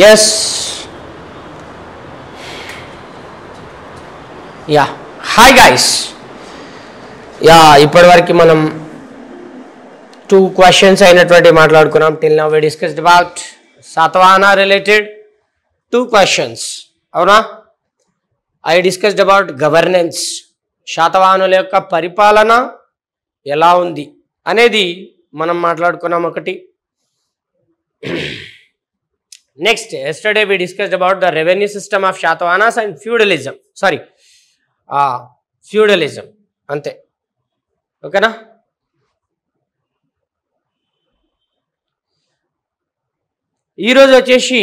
Yes yeah hi guys yeah ఇప్పటివరకు మనం 2 questions అయినటువంటి మాట్లాడుకున్నాం. Till now we discussed about Satavahana related 2 questions. అవునా? ఐ డిస్కస్డ్ అబౌట్ గవర్నెన్స్, శాతవాహనుల యొక్క పరిపాలన ఎలా ఉంది అనేది మనం మాట్లాడుకున్నాం ఒకటి. Next yesterday we discussed about the revenue system of Shatavahanas and feudalism. Feudalism అంతే. ఓకేనా? ఈరోజు వచ్చేసి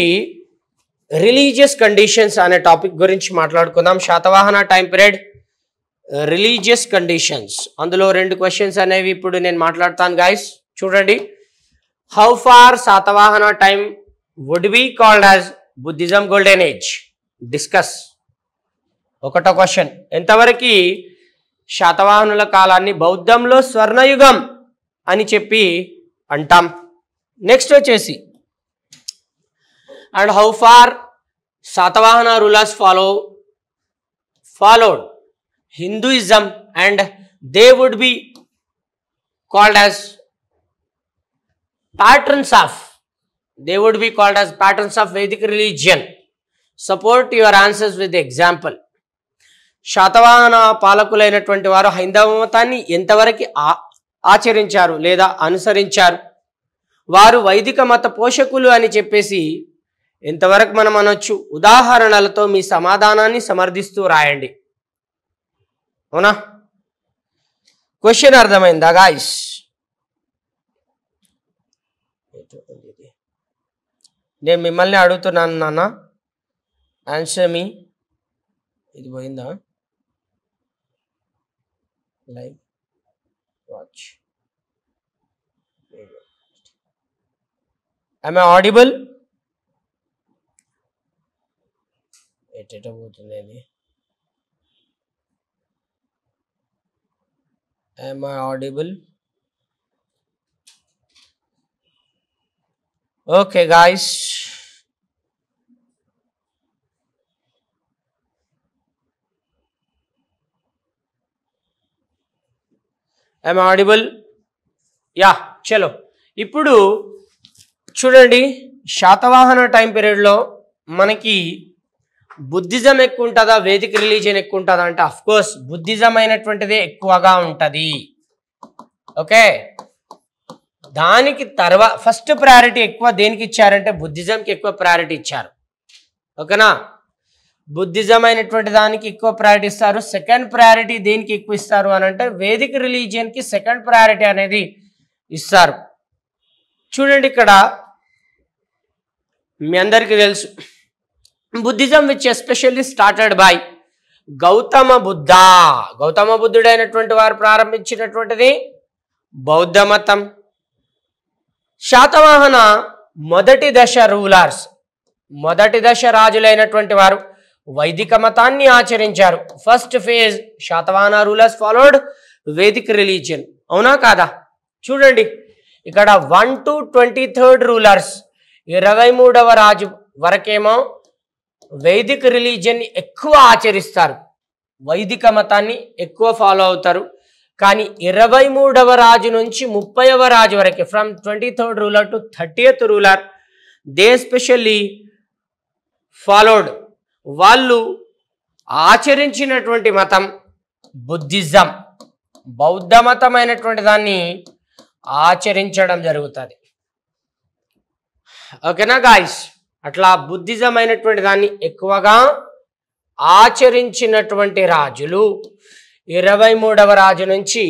రిలీజియస్ కండిషన్స్ అనే టాపిక్ గురించి మాట్లాడుకుందాం. Satavahana time period religious conditions, అందులో 2 క్వశ్చన్స్ అనేవి ఇప్పుడు నేను మాట్లాడతాను గైస్. చూడండి, how far Satavahana time would be called as Buddhism golden age? Discuss. ఒకటో క్వశ్చన్, ఎంతవరకు శాతవాహనుల కాలాన్ని బౌద్ధంలో స్వర్ణయుగం అని చెప్పి అంటాం. నెక్స్ట్ వచ్చేసి, and how far Satavahana rulers followed Hinduism and they would be called as patrons of Vedic religion. Support your answers with example. Satavahana పాలకులైనటువంటి వారు హైందవ మతాన్ని ఎంతవరకు ఆచరించారు లేదా అనుసరించారు? వారు వైదిక మత పోషకులు అని చెప్పేసి ఎంతవరకు మనం అనొచ్చు? ఉదాహరణలతో మీ సమాధానాన్ని సమర్థిస్తూ రాయండి. అవునా? క్వశ్చన్ అర్థమైందా గాయ్స్? నేను మిమ్మల్ని అడుగుతున్నాను నాన్న, ఆన్సర్ మీ. ఇది పోయిందా? Live watch. am I audible? ఎట్ట పోతుంది అది? am I audible? Okay guys, am I audible? Yeah, చలో. ఇప్పుడు చూడండి, శాతవాహన టైం పీరియడ్లో మనకి బుద్ధిజం ఎక్కువ ఉంటుందా, వేదిక రిలీజియన్ ఎక్కువ ఉంటుందా అంటే అఫ్కోర్స్ బుద్ధిజం అయినటువంటిదే ఎక్కువగా ఉంటుంది. ఓకే, దానికి తర్వాత ఫస్ట్ ప్రయారిటీ ఎక్కువ దేనికి ఇచ్చారంటే బుద్ధిజంకి ఎక్కువ ప్రయారిటీ ఇచ్చారు. ఓకేనా? బుద్ధిజం అయినటువంటి దానికి ఎక్కువ ప్రయారిటీ ఇస్తారు. సెకండ్ ప్రయారిటీ దేనికి ఎక్కువ ఇస్తారు అని అంటే వేదిక రిలీజియన్కి సెకండ్ ప్రయారిటీ అనేది ఇస్తారు. చూడండి, ఇక్కడ మీ అందరికీ తెలుసు, Buddhism which especially started by Gautama బుద్ధుడైనటువంటి వారు ప్రారంభించినటువంటిది బౌద్ధ మతం. శాతవాహన మొదటి దశ రాజులైనటువంటి వారు వైదిక మతాన్ని ఆచరించారు. First phase Satavahana rulers followed Vedic religion. అవునా కాదా? చూడండి, ఇక్కడ 1 to 23rd రూలర్స్, 23వ రాజు వరకేమో వైదిక్ రిలీజియన్ని ఎక్కువ ఆచరిస్తారు, వైదిక మతాన్ని ఎక్కువ ఫాలో అవుతారు. కానీ 23వ రాజు నుంచి 30వ రాజు వరకు, from 23rd ruler to 30th ruler, they specially followed, వాళ్ళు ఆచరించినటువంటి మతం బుద్ధిజం, బౌద్ధ మతం అయినటువంటి దాన్ని ఆచరించడం జరుగుతుంది. ఓకేనా గాయ్స్? అట్లా బుద్ధిజం అయినటువంటి దాన్ని ఎక్కువగా ఆచరించినటువంటి రాజులు 23వ రాజు నుంచి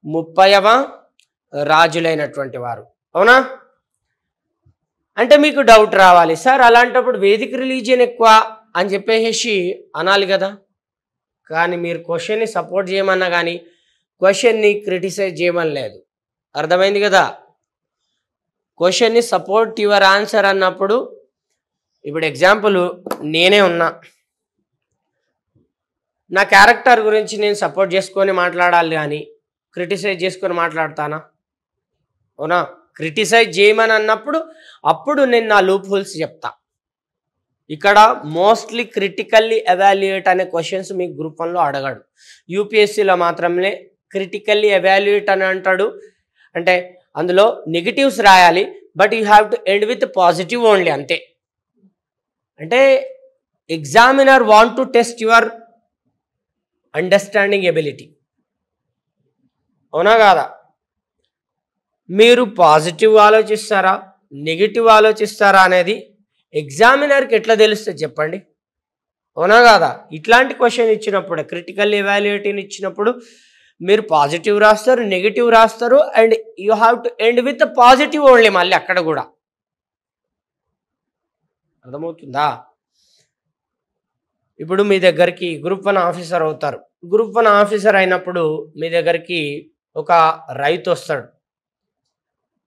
30వ రాజులైనటువంటి వారు. అవునా? అంటే మీకు డౌట్ రావాలి, సార్ అలాంటప్పుడు వేదిక్ రిలీజియన్ ఎక్కువ అని చెప్పేసి అనాలి కదా. కానీ మీరు క్వశ్చన్ని సపోర్ట్ చేయమన్నా కానీ క్వశ్చన్ని క్రిటిసైజ్ చేయమని లేదు. అర్థమైంది కదా? క్వశ్చన్ని సపోర్ట్ యువర్ ఆన్సర్ అన్నప్పుడు, ఇప్పుడు ఎగ్జాంపుల్ నేనే ఉన్నా, నా క్యారెక్టర్ గురించి నేను సపోర్ట్ చేసుకొని మాట్లాడాలి కానీ క్రిటిసైజ్ చేసుకొని మాట్లాడతానా? అవునా? క్రిటిసైజ్ చేయమని అన్నప్పుడు అప్పుడు నేను నా లూప్ హోల్స్ చెప్తా. ఇక్కడ మోస్ట్లీ క్రిటికల్లీ ఎవాల్యుయేట్ అనే క్వశ్చన్స్ మీకు గ్రూప్ 1లో అడగాడు. యూపీఎస్సీలో మాత్రమే క్రిటికల్లీ ఎవాల్యుయేట్ అని అంటాడు. అంటే అందులో నెగిటివ్స్ రాయాలి, but you have to end with positive only, అంతే. అంటే examiner want to test your understanding ability. అవునా కాదా? మీరు పాజిటివ్ ఆలోచిస్తారా నెగిటివ్ ఆలోచిస్తారా అనేది ఎగ్జామినర్కి ఎట్లా తెలుస్తుంది చెప్పండి? అవునా కాదా? ఇట్లాంటి క్వశ్చన్ ఇచ్చినప్పుడు, క్రిటికల్ ఎవాల్యుయేటివ్ ఇచ్చినప్పుడు మీరు పాజిటివ్ రాస్తారు, నెగిటివ్ రాస్తారు, and you have to end with positive only. మళ్ళీ అక్కడ కూడా అర్థమవుతుందా? ఇప్పుడు మీ దగ్గరికి గ్రూప్ 1 ఆఫీసర్ అవుతారు. గ్రూప్ 1 ఆఫీసర్ అయినప్పుడు మీ దగ్గరికి ఒక రైతు వస్తాడు.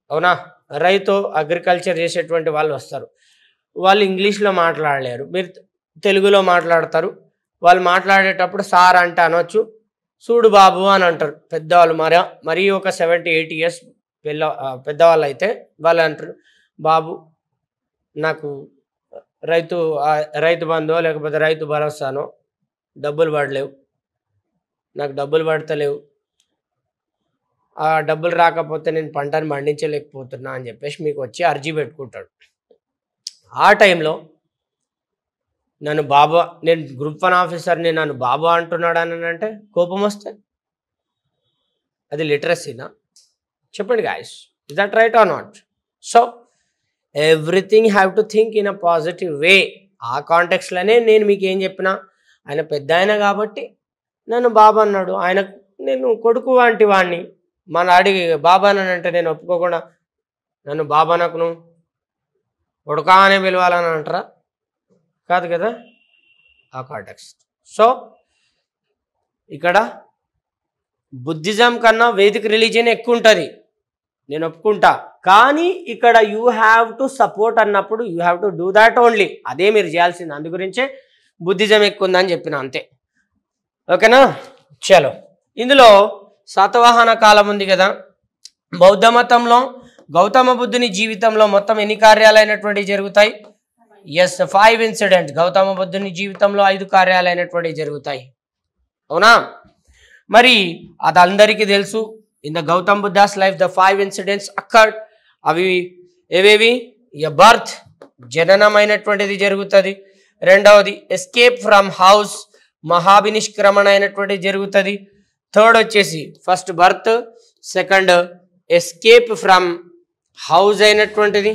అవునా? రైతు అగ్రికల్చర్ చేసేటువంటి వాళ్ళు వస్తారు. వాళ్ళు ఇంగ్లీష్లో మాట్లాడలేరు, మీరు తెలుగులో మాట్లాడతారు. వాళ్ళు మాట్లాడేటప్పుడు సార్ అంటే అనొచ్చు, చూడు బాబు అని అంటారు పెద్దవాళ్ళు. మరీ ఒక 70-80 ఇయర్స్ పెద్దవాళ్ళు అయితే వాళ్ళు అంటారు, బాబు నాకు రైతు బంధో లేకపోతే రైతు భరోసానో డబ్బులు పడలేవు, నాకు డబ్బులు పడతలేవు, ఆ డబ్బులు రాకపోతే నేను పంటను పండించలేకపోతున్నా అని చెప్పేసి మీకు వచ్చి అర్జీ పెట్టుకుంటాడు. ఆ టైంలో నేను గ్రూప్ 1 ఆఫీసర్ని నన్ను బాబా అంటున్నాడు అని అంటే కోపం వస్తే అది లిటరసీనా? చెప్పండి guys, is that right are not? So everything have to think in a positive way. ఆ కాంటెక్స్లోనే నేను మీకు ఏం చెప్పినా, ఆయన పెద్ద ఆయన కాబట్టి నన్ను బాబా అన్నాడు, నేను కొడుకు వంటి వాడిని మన అడిగి బాబా అని అంటే నేను ఒప్పుకోకుండా నన్ను బాబా నాకు కొడుకా అనే పిలవాలని అంటారా? కాదు కదా, ఆ కాంటెక్స్ట్. సో ఇక్కడ బుద్ధిజం కన్నా వేదిక్ రిలీజియన్ ఎక్కువ ఉంటుంది, నేను ఒప్పుకుంటా. కానీ ఇక్కడ యూ హ్యావ్ టు సపోర్ట్ అన్నప్పుడు you have to do that only. అదే మీరు చేయాల్సింది. అందు గురించే బుద్ధిజం ఎక్కువ ఉందని చెప్పిన, అంతే. ఓకేనా? చలో, ఇందులో శాతవాహన కాలం ఉంది కదా. బౌద్ధ మతంలో గౌతమ బుద్ధుని జీవితంలో మొత్తం ఎన్ని కార్యాలైనటువంటివి జరుగుతాయి? Yes, 5 incidents. గౌతమ బుద్ధుని జీవితంలో 5 కార్యాలైనటువంటివి జరుగుతాయి. అవునా? మరి అది అందరికీ తెలుసు. In the Gautam Buddha's life the 5 incidents occurred. అవి ఏవేవి? ఎ బర్త్, జననమైనటువంటిది జరుగుతుంది. రెండవది ఎస్కేప్ ఫ్రమ్ హౌస్, మహాభినిష్క్రమణ అయినటువంటిది జరుగుతుంది. థర్డ్ వచ్చేసి first birth, second escape from house అయినటువంటిది.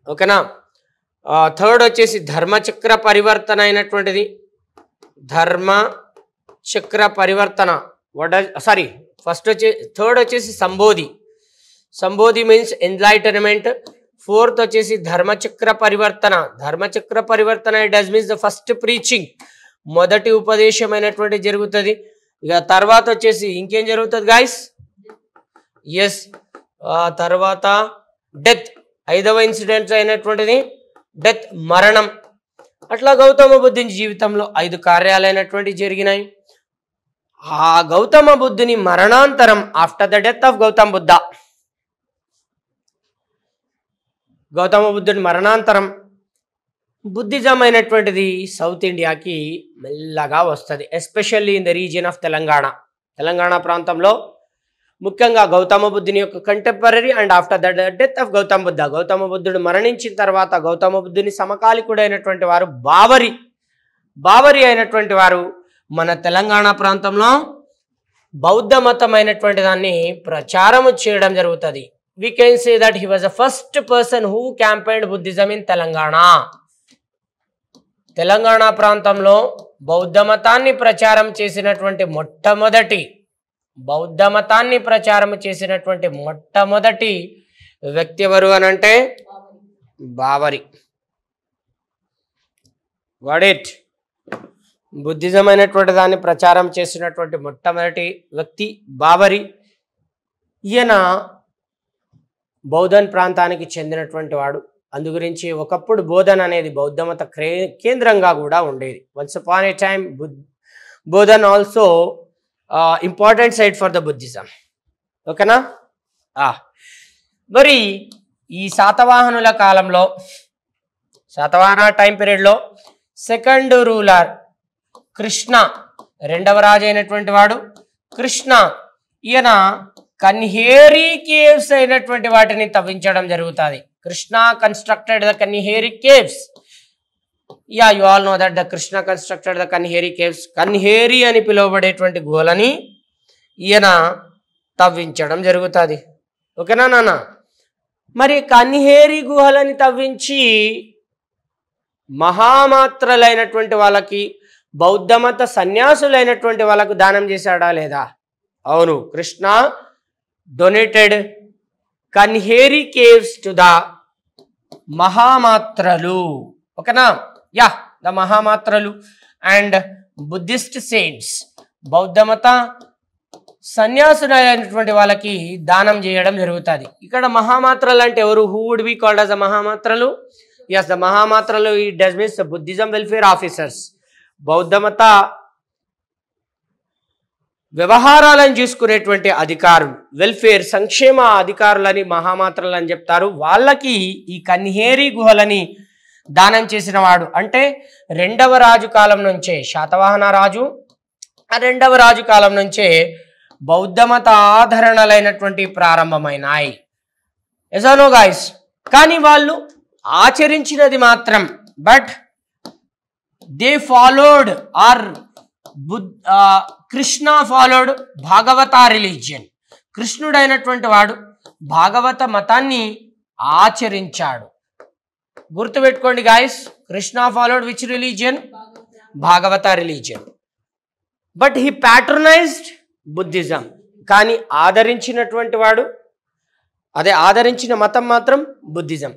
ఓకేనా? థర్డ్ వచ్చేసి ధర్మచక్ర పరివర్తన అయినటువంటిది. ధర్మచక్ర పరివర్తన థర్డ్ వచ్చేసి Sambodhi. Sambodhi means enlightenment. Fourth వచ్చేసి ధర్మచక్ర పరివర్తన. ధర్మచక్ర పరివర్తన does means the first preaching, మొదటి ఉపదేశం అయినటువంటి జరుగుతుంది. ఇక తర్వాత వచ్చేసి ఇంకేం జరుగుతుంది గాయస్? ఎస్, తర్వాత డెత్, 5వ ఇన్సిడెంట్ అయినటువంటిది డెత్, మరణం. అట్లా గౌతమ బుద్ధుని జీవితంలో 5 కార్యాలైనటువంటివి జరిగినాయి. ఆ గౌతమ బుద్ధుని మరణాంతరం, after the death of Gautama Buddha, Gautama బుద్ధుని మరణాంతరం బుద్ధిజం అయినటువంటిది సౌత్ ఇండియాకి మెల్లగా వస్తుంది. Especially in the region of Telangana. Telangana ప్రాంతంలో ముఖ్యంగా గౌతమ బుద్ధుని యొక్క contemporary and after the death of Gautama Buddha, Gautama బుద్ధుడు మరణించిన తర్వాత గౌతమ బుద్ధుని సమకాలికుడైనటువంటి వారు బావరి అయినటువంటి వారు మన తెలంగాణ ప్రాంతంలో బౌద్ధ మతం అయినటువంటి దాన్ని ప్రచారము చేయడం జరుగుతుంది. we can say that he was the first person who campaigned Buddhism in Telangana. Telangana ప్రాంతంలో బౌద్ధ మతాన్ని ప్రచారం చేసినటువంటి మొట్టమొదటి వ్యక్తి ఎవరు అని అంటే బావరి. What it? బుద్ధిజం అయినటువంటి దాన్ని ప్రచారం చేసినటువంటి మొట్టమొదటి వ్యక్తి బావరి. ఈయన బౌద్ధన్ ప్రాంతానికి చెందినటువంటి వాడు. అందు గురించి ఒకప్పుడు బోధన్ అనేది బౌద్ధమత కేంద్రంగా కూడా ఉండేది. Once upon a time Bodhan also important site for the Buddhism. ఓకేనా? మరి ఈ శాతవాహనుల కాలంలో శాతవాహన టైం పీరియడ్లో సెకండ్ రూలర్ కృష్ణ, రెండవ రాజు అయినటువంటి వాడు కృష్ణ. ఈయన కన్హేరి కేవ్స్ అయినటువంటి వాటిని తవ్వించడం జరుగుతుంది. Krishna constructed the Kanheri caves. Yeah you all know that the Krishna constructed the Kanheri caves. Kanheri అని పిలువబడేటువంటి గుహలని ఈయన తవ్వించడం జరుగుతుంది. ఓకేనా నాన్న? మరి కన్హేరి గుహలని తవ్వించి మహామాత్రలైనటువంటి వాళ్ళకి, బౌద్ధమత సన్యాసులైనటువంటి వాళ్ళకు దానం చేశాడా లేదా? అవును, Krishna donated Kanheri caves to the మహామాత్రలు. ఓకేనా? యా, ద మహామాత్రలు అండ్ బుద్ధిస్ట్ సెయింట్స్, బౌద్ధమత సన్యాసులైనటువంటి వాళ్ళకి దానం చేయడం జరుగుతుంది. ఇక్కడ మహామాత్రలు అంటే ఎవరు? Who would be called as the మహామాత్రలు? ఎస్, ద మహామాత్రలు ఈ does means Buddhism welfare officers. బౌద్ధమత వ్యవహారాలను చూసుకునేటువంటి అధికారులు, వెల్ఫేర్ సంక్షేమ అధికారులని మహామాత్రలు అని చెప్తారు. వాళ్ళకి ఈ కన్హేరి గుహలని దానం చేసిన వాడు. అంటే రెండవ రాజు కాలం నుంచే, శాతవాహన రాజు ఆ రెండవ రాజు కాలం నుంచే బౌద్ధమత ఆధరణలైనటువంటి ప్రారంభమైనాయి. Yes or no guys? కానీ వాళ్ళు ఆచరించినది మాత్రం, but they followed or Krishna followed Bhagavata religion. కృష్ణుడైనటువంటి వాడు భాగవత మతాన్ని ఆచరించాడు. గుర్తుపెట్టుకోండి guys, Krishna followed which religion? Bhagavata religion. But he patronized Buddhism. కానీ ఆదరించినటువంటి వాడు, అదే ఆదరించిన మతం మాత్రం బుద్ధిజం.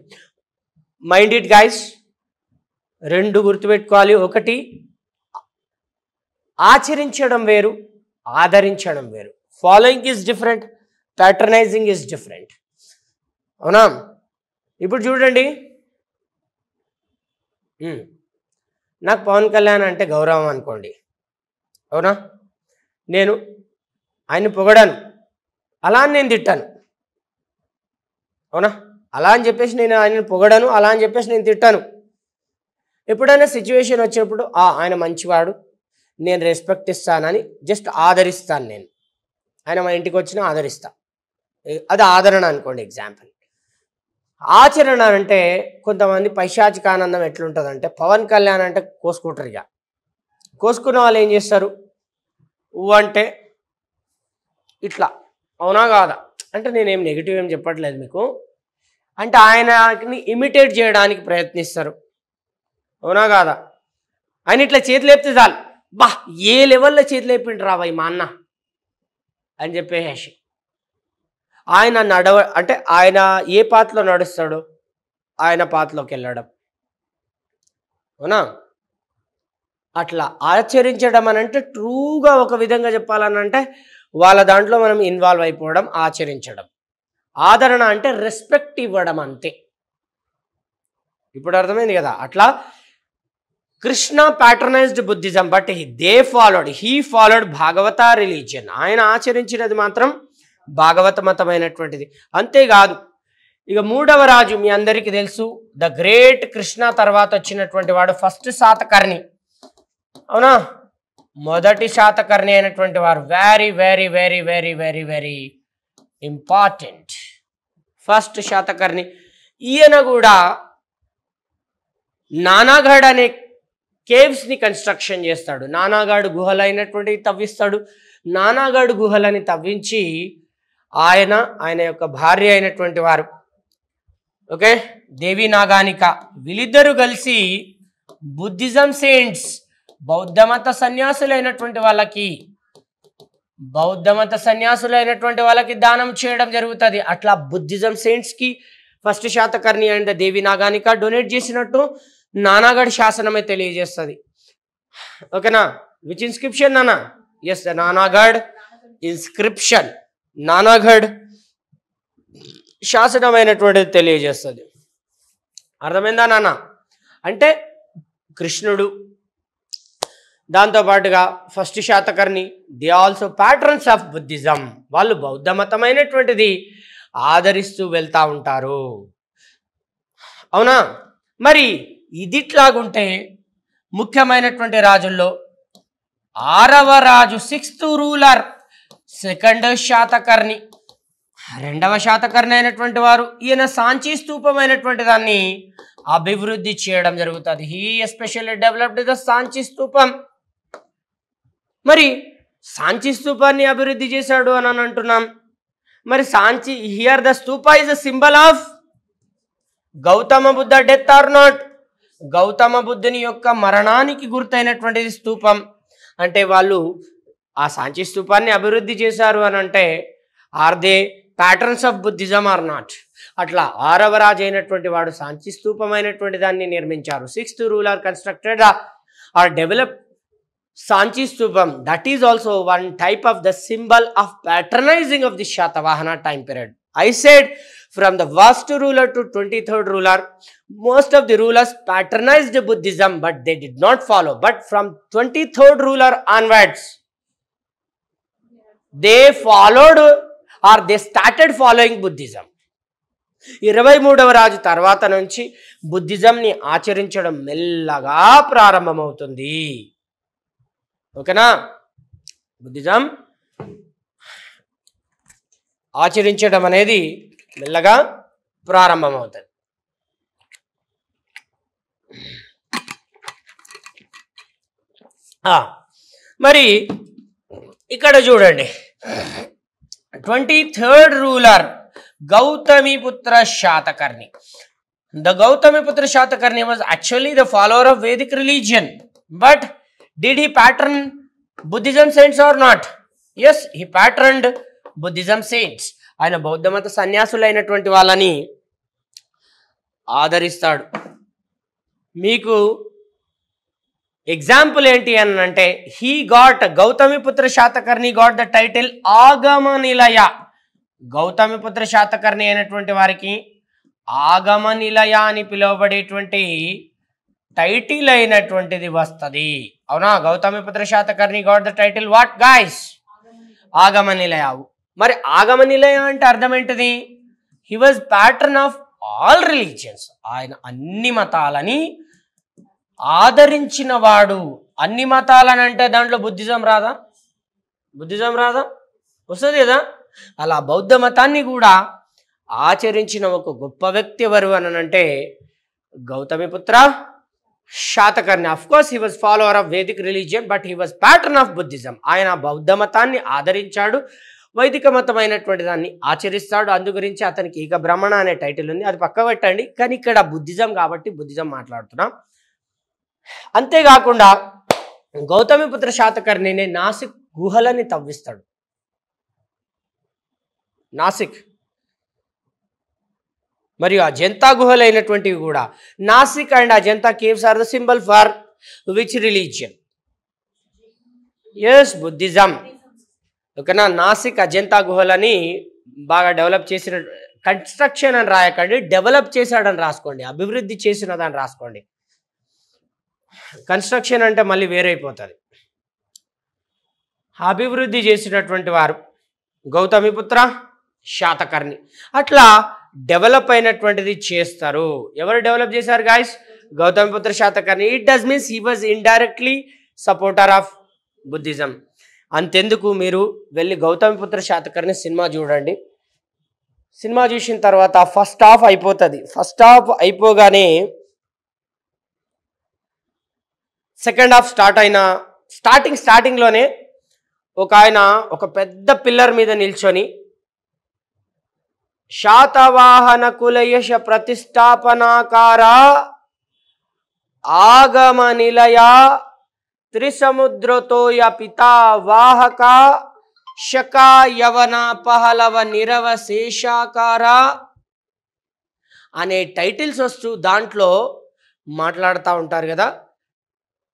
మైండ్ ఇట్ గాయస్, రెండు గుర్తుపెట్టుకోవాలి. ఒకటి ఆచరించడం వేరు, ఆదరించడం వేరు. Following is different, patronizing is different. అవునా? ఇప్పుడు చూడండి, నాకు పవన్ కళ్యాణ్ అంటే గౌరవం అనుకోండి. అవునా? నేను ఆయన్ని పొగడాను, అలా అని నేను తిట్టాను. అవునా? అలా అని చెప్పేసి నేను ఆయనను పొగడాను, అలా అని చెప్పేసి నేను తిట్టాను. ఎప్పుడైనా సిచ్యువేషన్ వచ్చినప్పుడు ఆయన మంచివాడు, నేను రెస్పెక్ట్ ఇస్తానని జస్ట్ ఆదరిస్తాను. నేను ఆయన మా ఇంటికి వచ్చినా ఆదరిస్తా. అది ఆదరణ అనుకోండి, ఎగ్జాంపుల్. ఆచరణ అంటే కొంతమంది పైశాచిక ఆనందం ఎట్లుంటుందంటే, పవన్ కళ్యాణ్ అంటే కోసుకుంటారు. ఇక కోసుకున్న వాళ్ళు ఏం చేస్తారు? అంటే ఇట్లా. అవునా కాదా? అంటే నేనేం నెగిటివ్ ఏం చెప్పట్లేదు మీకు. అంటే ఆయనని ఇమిటేట్ చేయడానికి ప్రయత్నిస్తారు. అవునా కాదా? ఆయన ఇట్లా చేతులు లేపితే చాలు, బా ఏ లెవెల్లో చేతులు లేపిండు రాబాయి మా అన్న అని చెప్పేసి ఆయన అంటే ఆయన ఏ పాత్రలో నడుస్తాడో ఆయన పాత్రలోకి వెళ్ళడం. అవునా? అట్లా ఆచరించడం అని అంటే ట్రూగా ఒక విధంగా చెప్పాలని అంటే వాళ్ళ దాంట్లో మనం ఇన్వాల్వ్ అయిపోవడం ఆచరించడం. ఆదరణ అంటే రెస్పెక్ట్ ఇవ్వడం అంతే. ఇప్పుడు అర్థమైంది కదా? అట్లా Krishna patronized Buddhism, but he followed Bhagavata religion. ఆయన ఆచరించినది మాత్రం భాగవత మతమైనటువంటిది. అంతేకాదు, ఇక మూడవ రాజు మీ అందరికీ తెలుసు, ద గ్రేట్ కృష్ణ తర్వాత వచ్చినటువంటి వాడు ఫస్ట్ శాతకర్ణి. అవునా? మొదటి శాతకర్ణి అయినటువంటి వారు very very very very very very important. First Satakarni. ఈయన కూడా నానాగఢ్ అనే కేవ్స్ని కన్స్ట్రక్షన్ చేస్తాడు. నానాగఢ్ గుహలైనటువంటివి తవ్విస్తాడు. నానాగఢ్ గుహలని తవ్వించి ఆయన యొక్క భార్య అయినటువంటి వారు, ఓకే, దేవి నాగానిక, వీళ్ళిద్దరూ కలిసి బుద్ధిజం సెయింట్స్, బౌద్ధమత సన్యాసులైనటువంటి వాళ్ళకి దానం చేయడం జరుగుతుంది. అట్లా బుద్ధిజం సెయింట్స్కి first Satakarni and Devi Naganika donate చేసినట్టు నానాగఢ్ శాసనమే తెలియజేస్తుంది. ఓకేనా? విచ్ ఇన్స్క్రిప్షన్ నానా? Yes, the Nanaghat inscription. Nanaghat శాసనమైనటువంటిది తెలియజేస్తుంది. అర్థమైందా నాన్న? అంటే కృష్ణుడు, దాంతోపాటుగా first Satakarni, they also patrons of Buddhism. వాళ్ళు బౌద్ధ మతమైనటువంటిది ఆదరిస్తూ వెళ్తూ ఉంటారు. అవునా? మరి ఇదిట్లాగుంటే ముఖ్యమైనటువంటి రాజుల్లో 6వ రాజు 6th రూలర్ 2nd శాతకర్ణి, 2వ శాతకర్ణి అయినటువంటి వారు. ఈయన సాంచి స్తూపమైనటువంటి దాన్ని అభివృద్ధి చేయడం జరుగుతుంది. He especially developed the Sanchi స్తూపం. మరి సాంచి స్తూపాన్ని అభివృద్ధి చేశాడు అని అంటున్నాం. మరి Sanchi, here the stupa is a symbol of Gautama Buddha death or not? Gautama బుద్ధుని యొక్క మరణానికి గుర్తైనటువంటిది స్తూపం. అంటే వాళ్ళు ఆ సాంచి స్తూపాన్ని అభివృద్ధి చేశారు అని అంటే are they patterns of Buddhism or not? అట్లా 6వ రాజు అయినటువంటి వాడు సాంచి స్తూపమైనటువంటి దాన్ని నిర్మించారు. 6th ruler constructed or develop Sanchi స్తూపం. That is also one type of the symbol of patronizing of the Satavahana time period. I said from the first ruler to 23rd ruler, most of the rulers patronized Buddhism, but they did not follow. But from 23rd ruler onwards, they followed or they started following Buddhism. 23వ రాజు తర్వాత నుంచి బుద్ధిజంని ఆచరించడం మెల్లగా ప్రారంభమవుతుంది. ఓకేనా? Buddhism ఆచరించడం అనేది మెల్లగా ప్రారంభమవుతుంది. మరి ఇక్కడ చూడండి, 23rd ruler Gautamiputra Shatakarni. The Gautamiputra Shatakarni was actually the follower of Vedic religion, but did he pattern Buddhism saints or not? Yes, he patterned Buddhism saints. ఆయన బౌద్ధ మత సన్యాసులైనటువంటి వాళ్ళని ఆదరిస్తాడు. మీకు ఎగ్జాంపుల్ ఏంటి అని అంటే, he got Gautamiputra Satakarni got the title ఆగమ నిలయ. గౌతమిపుత్ర శాతకర్ణి అయినటువంటి వారికి ఆగమ నిలయ అని పిలువబడేటువంటి టైటిల్ అయినటువంటిది వస్తుంది. అవునా? Gautamiputra Satakarni got the title what guys? ఆగమ నిలయ. మరి ఆగమ నిలయ అంటే అర్థం ఏంటిది? He was pattern of all religions. ఆయన అన్ని మతాలని ఆదరించిన వాడు. అన్ని మతాలని అంటే దాంట్లో బుద్ధిజం రాదా? బుద్ధిజం రాదా? వస్తుంది కదా. అలా బౌద్ధ మతాన్ని కూడా ఆచరించిన ఒక గొప్ప వ్యక్తి ఎవరు అని అంటే Gautamiputra Satakarni. Of course he was follower of Vedic religion, but he was pattern of Buddhism. ఆయన బౌద్ధ మతాన్ని ఆదరించాడు, వైదిక మతమైనటువంటి దాన్ని ఆచరిస్తాడు. అందు గురించి అతనికి ఏక బ్రహ్మణ అనే టైటిల్ ఉంది, అది పక్క పెట్టండి. కానీ ఇక్కడ బుద్ధిజం కాబట్టి బుద్ధిజం మాట్లాడుతున్నాం. అంతేకాకుండా గౌతమిపుత్ర శాతకర్ణిని నాసిక్ గుహలని తవ్విస్తాడు. నాసిక్ మరియు అజంతా గుహలైనటువంటివి కూడా. Nasik and Ajanta caves are the symbol for which religion? Yes, Buddhism. ఓకేనా? నాసిక్ అజంతా గుహలని బాగా డెవలప్ చేసిన, కన్స్ట్రక్షన్ అని రాయకండి, డెవలప్ చేశాడని రాసుకోండి, అభివృద్ధి చేసినదని రాసుకోండి. కన్స్ట్రక్షన్ అంటే మళ్ళీ వేరైపోతుంది. అభివృద్ధి చేసినటువంటి వారు గౌతమిపుత్ర శాతకర్ణి. అట్లా డెవలప్ అయినటువంటిది చేస్తారు. ఎవరు డెవలప్ చేశారు guys? Gautamiputra Satakarni. It does means he was indirectly supporter of Buddhism. అంతెందుకు, మీరు వెళ్ళి గౌతమిపుత్ర శాతకర్ణి సినిమా చూడండి. సినిమా చూసిన తర్వాత ఫస్ట్ హాఫ్ అయిపోతుంది. ఫస్ట్ హాఫ్ అయిపోగానే సెకండ్ హాఫ్ స్టార్ట్ అయిన స్టార్టింగ్లోనే ఒక ఆయన ఒక పెద్ద పిల్లర్ మీద నిల్చొని శాతవాహన కులయశ ప్రతిష్టాపనాకార ఆగమ నిలయ త్రిసముద్రతోయ పితా వాహక శక యవన పహలవ నిరవ శేషాకార అనే టైటిల్స్ వస్తూ దాంట్లో మాట్లాడుతూ ఉంటారు కదా.